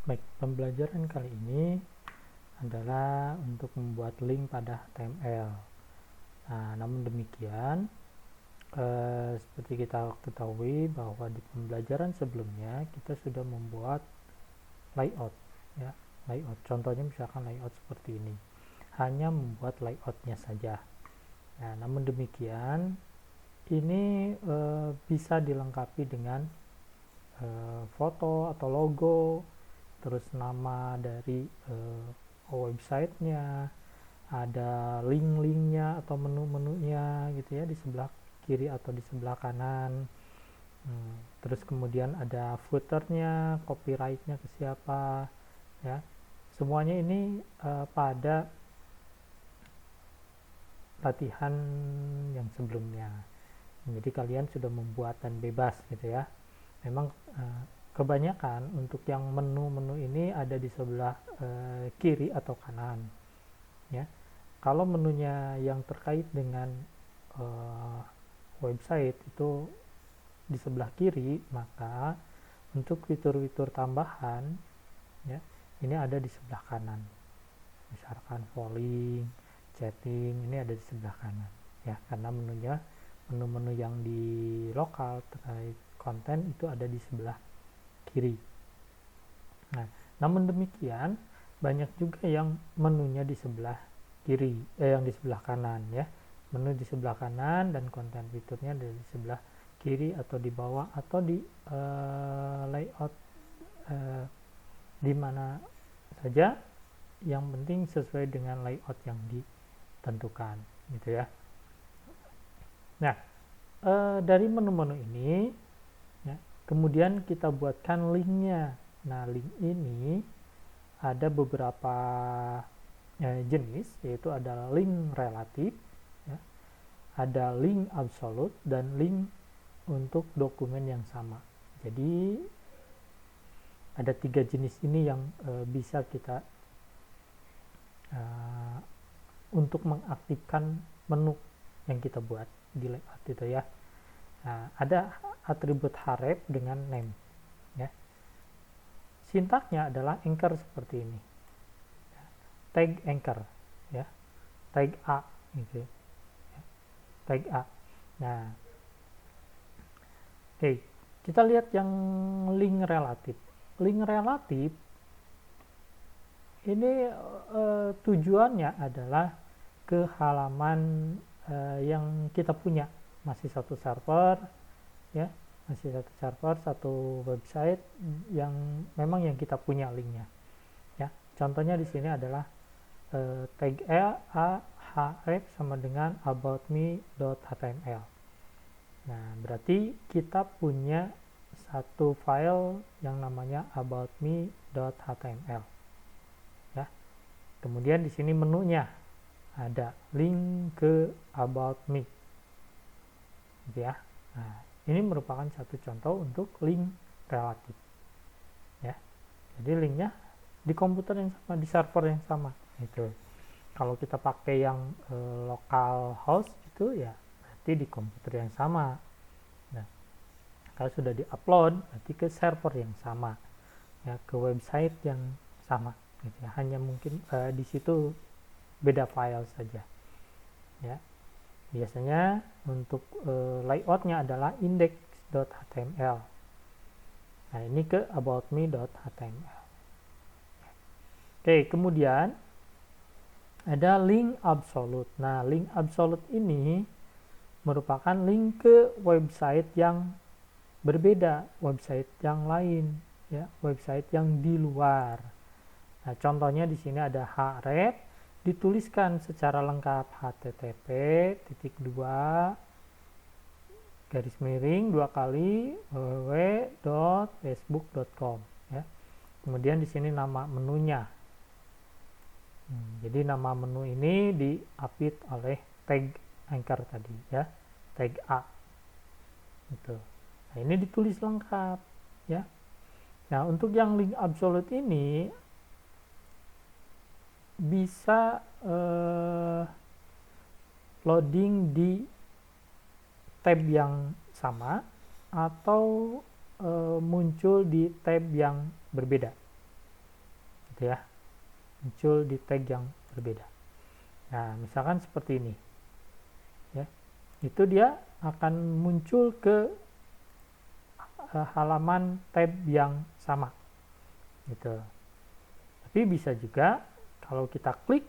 Baik, pembelajaran kali ini adalah untuk membuat link pada HTML. Nah, namun demikian, seperti kita ketahui bahwa di pembelajaran sebelumnya kita sudah membuat layout, ya, layout. Contohnya misalkan layout seperti ini, hanya membuat layoutnya saja. Nah, namun demikian, ini bisa dilengkapi dengan foto atau logo, terus nama dari websitenya, ada link-linknya atau menu-menunya gitu ya di sebelah kiri atau di sebelah kanan. Terus kemudian ada footernya, copyrightnya ke siapa, ya. Semuanya ini pada latihan yang sebelumnya. Jadi kalian sudah membuat dan bebas gitu ya. Memang kebanyakan untuk yang menu-menu ini ada di sebelah kiri atau kanan, ya. Kalau menunya yang terkait dengan website itu di sebelah kiri, maka untuk fitur-fitur tambahan, ya, ini ada di sebelah kanan. Misalkan polling, chatting, ini ada di sebelah kanan, ya, karena menunya menu-menu yang di lokal terkait konten itu ada di sebelah kiri. Nah, namun demikian banyak juga yang menunya di sebelah kiri, yang di sebelah kanan, ya. Menu di sebelah kanan dan konten fiturnya ada di sebelah kiri atau di bawah atau di layout di mana saja, yang penting sesuai dengan layout yang ditentukan gitu ya. Nah, dari menu-menu ini, ya, kemudian kita buatkan linknya. Nah, link ini ada beberapa jenis, yaitu ada link relatif, ya, ada link absolute, dan link untuk dokumen yang sama. Jadi ada 3 jenis ini yang bisa kita untuk mengaktifkan menu yang kita buat di layout itu ya. Nah, ada atribut href dengan name, ya. Sintaknya adalah anchor seperti ini, tag anchor, ya, tag a gitu, ya. Tag a. Nah, oke, kita lihat yang link relatif. Link relatif ini tujuannya adalah ke halaman yang kita punya, masih satu server, ya, masih satu server, satu website yang memang yang kita punya linknya, ya. Contohnya di sini adalah tag a href sama dengan aboutme.html. Nah, berarti kita punya satu file yang namanya aboutme.html, ya. Kemudian di sini menunya ada link ke about me, gitu ya. Nah, ini merupakan satu contoh untuk link relatif, ya. Jadi linknya di komputer yang sama, di server yang sama itu. Kalau kita pakai yang local host itu ya berarti di komputer yang sama. Nah, kalau sudah di-upload berarti ke server yang sama, ya, ke website yang sama gitu ya. Hanya mungkin di situ beda file saja, ya. Biasanya untuk layoutnya adalah index.html. Nah, ini ke aboutme.html. Oke, kemudian ada link absolute. Nah, link absolute ini merupakan link ke website yang berbeda, website yang lain, ya, website yang di luar. Nah, contohnya di sini ada href, dituliskan secara lengkap http://2 www.facebook.com, ya. Kemudian di sini nama menunya. Jadi nama menu ini diapit oleh tag anchor tadi, ya, tag a. Gitu. Nah, ini ditulis lengkap, ya. Nah, untuk yang link absolute ini bisa loading di tab yang sama atau muncul di tab yang berbeda, gitu ya, muncul di tag yang berbeda. Nah, misalkan seperti ini ya, itu dia akan muncul ke halaman tab yang sama gitu. Tapi bisa juga kalau kita klik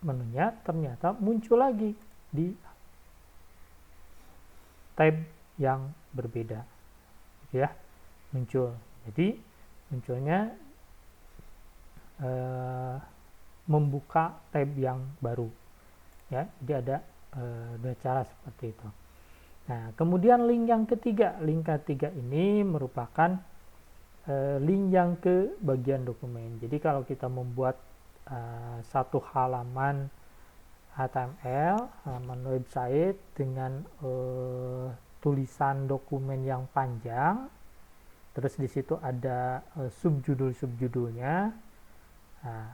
menunya ternyata muncul lagi di tab yang berbeda gitu ya, muncul. Jadi munculnya membuka tab yang baru ya. Jadi ada dua cara seperti itu. Nah, kemudian link yang ketiga, ini merupakan link yang ke bagian dokumen. Jadi kalau kita membuat satu halaman HTML, halaman website dengan tulisan dokumen yang panjang, terus di situ ada subjudul-subjudulnya, nah,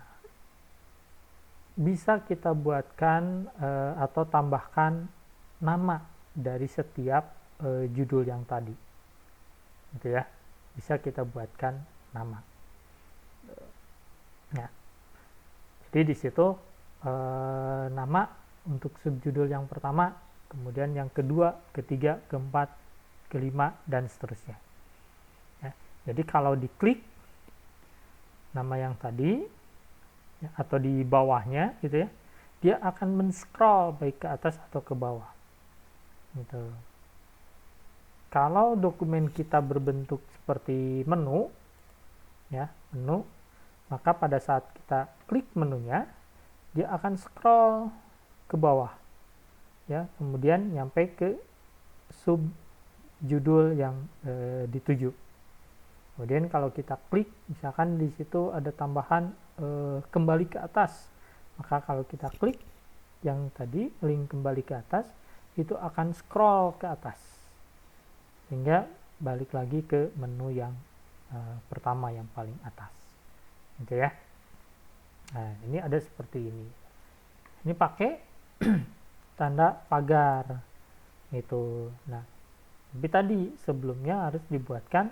bisa kita buatkan atau tambahkan nama dari setiap judul yang tadi, gitu ya. Bisa kita buatkan nama. Nah, jadi di situ nama untuk subjudul yang pertama, kemudian yang kedua, ketiga, keempat, kelima, dan seterusnya. Ya, jadi kalau diklik nama yang tadi ya, atau di bawahnya gitu ya, dia akan men-scroll baik ke atas atau ke bawah. Gitu. Kalau dokumen kita berbentuk seperti menu, ya menu, maka pada saat kita klik menunya, dia akan scroll ke bawah, ya, kemudian nyampe ke sub judul yang dituju. Kemudian kalau kita klik, misalkan di situ ada tambahan kembali ke atas, maka kalau kita klik yang tadi link kembali ke atas, itu akan scroll ke atas sehingga balik lagi ke menu yang pertama yang paling atas, gitu ya. Nah, ini ada seperti ini. Ini pakai tanda pagar itu. Nah, tapi tadi sebelumnya harus dibuatkan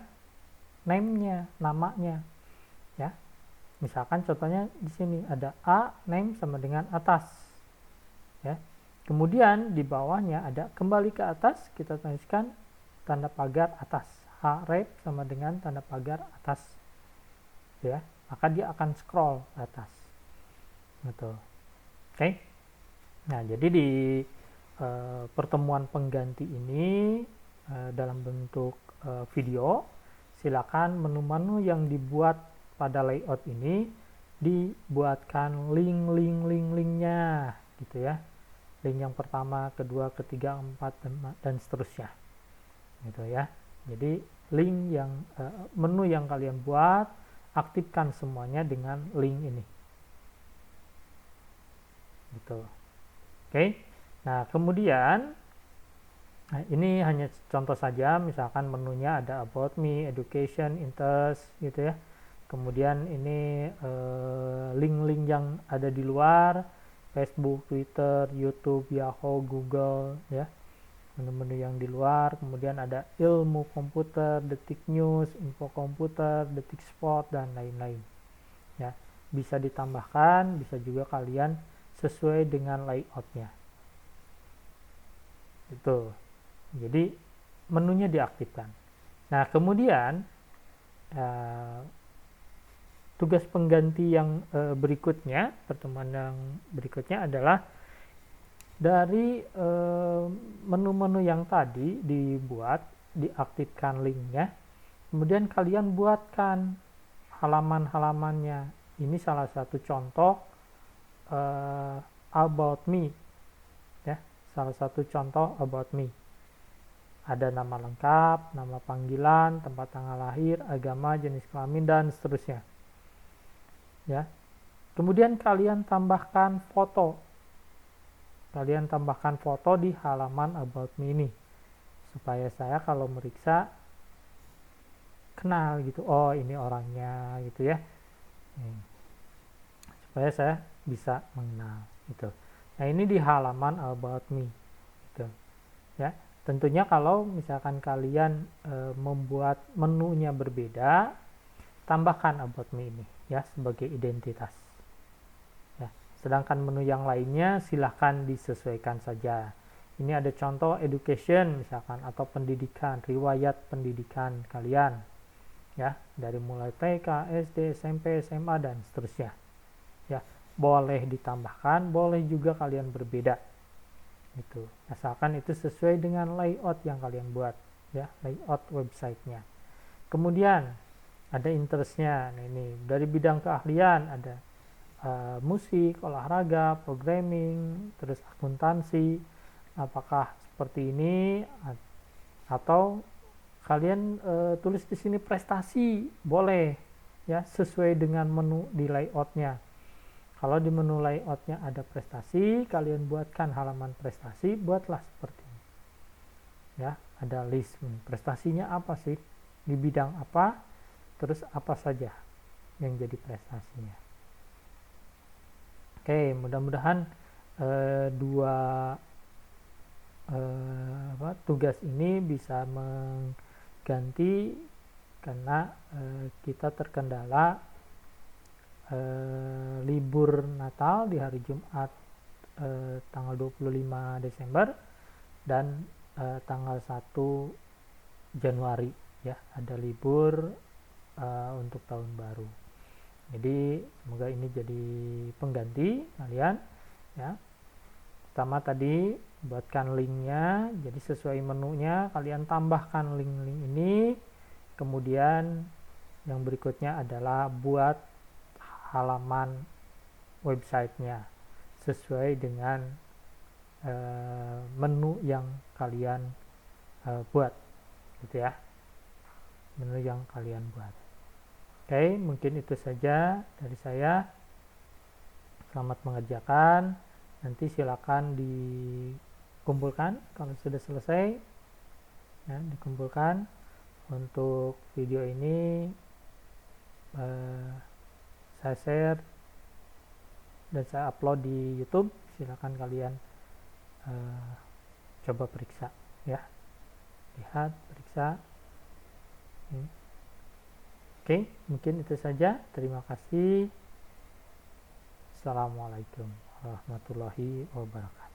name-nya, namanya, ya. Misalkan contohnya di sini ada A, name sama dengan atas, ya. Kemudian di bawahnya ada kembali ke atas, kita tuliskan tanda pagar atas, href sama dengan tanda pagar atas, ya, maka dia akan scroll ke atas, gitu. Oke. Nah, jadi di pertemuan pengganti ini dalam bentuk video, silakan menu-menu yang dibuat pada layout ini dibuatkan linknya, gitu ya. Link yang pertama, kedua, ketiga, keempat, dan seterusnya, gitu ya. Jadi link yang menu yang kalian buat, aktifkan semuanya dengan link ini, gitu. Oke. Nah, kemudian ini hanya contoh saja, misalkan menunya ada about me, education, interest, gitu ya. Kemudian ini link-link yang ada di luar, Facebook, Twitter, YouTube, Yahoo, Google, ya, menu-menu yang di luar. Kemudian ada ilmu komputer, detik news, info komputer, detik sport, dan lain-lain, ya. Bisa ditambahkan, bisa juga kalian sesuai dengan layoutnya, itu. Jadi menunya diaktifkan. Nah, kemudian tugas pengganti yang berikutnya, pertemuan yang berikutnya adalah dari menu-menu yang tadi dibuat, diaktifkan linknya, kemudian kalian buatkan halaman-halamannya. Ini salah satu contoh about me, ya, salah satu contoh about me. Ada nama lengkap, nama panggilan, tempat tanggal lahir, agama, jenis kelamin, dan seterusnya, ya. Kemudian kalian tambahkan foto. Kalian tambahkan foto di halaman about me ini, supaya saya kalau meriksa kenal gitu, oh ini orangnya, gitu ya. Supaya saya bisa mengenal, gitu. Nah, ini di halaman about me, gitu ya. Tentunya kalau misalkan kalian membuat menunya berbeda, tambahkan about me ini, ya sebagai identitas. Ya, sedangkan menu yang lainnya silahkan disesuaikan saja. Ini ada contoh education misalkan, atau pendidikan, riwayat pendidikan kalian, ya dari mulai TK, SD, SMP, SMA dan seterusnya. Ya, boleh ditambahkan, boleh juga kalian berbeda. Itu, asalkan itu sesuai dengan layout yang kalian buat, ya layout websitenya. Kemudian ada interestnya. Nah, ini dari bidang keahlian ada musik, olahraga, programming, terus akuntansi. Apakah seperti ini atau kalian tulis di sini prestasi, boleh ya sesuai dengan menu di layoutnya. Kalau di menu layoutnya ada prestasi, kalian buatkan halaman prestasi, buatlah seperti ini. Ya, ada list prestasinya apa sih, di bidang apa, terus apa saja yang jadi prestasinya. Oke, mudah-mudahan dua tugas ini bisa mengganti karena kita terkendala libur Natal di hari Jumat tanggal 25 Desember dan tanggal 1 Januari, ya ada libur untuk tahun baru. Jadi semoga ini jadi pengganti kalian, ya. Pertama tadi buatkan linknya, jadi sesuai menunya kalian tambahkan link-link ini. Kemudian yang berikutnya adalah buat halaman websitenya sesuai dengan menu yang kalian buat, gitu ya, menu yang kalian buat. Oke, mungkin itu saja dari saya. Selamat mengerjakan. Nanti silakan dikumpulkan kalau sudah selesai, ya, dikumpulkan. Untuk video ini saya share dan saya upload di YouTube. Silakan kalian coba periksa, ya, lihat, periksa. Oke, mungkin itu saja. Terima kasih. Assalamualaikum warahmatullahi wabarakatuh.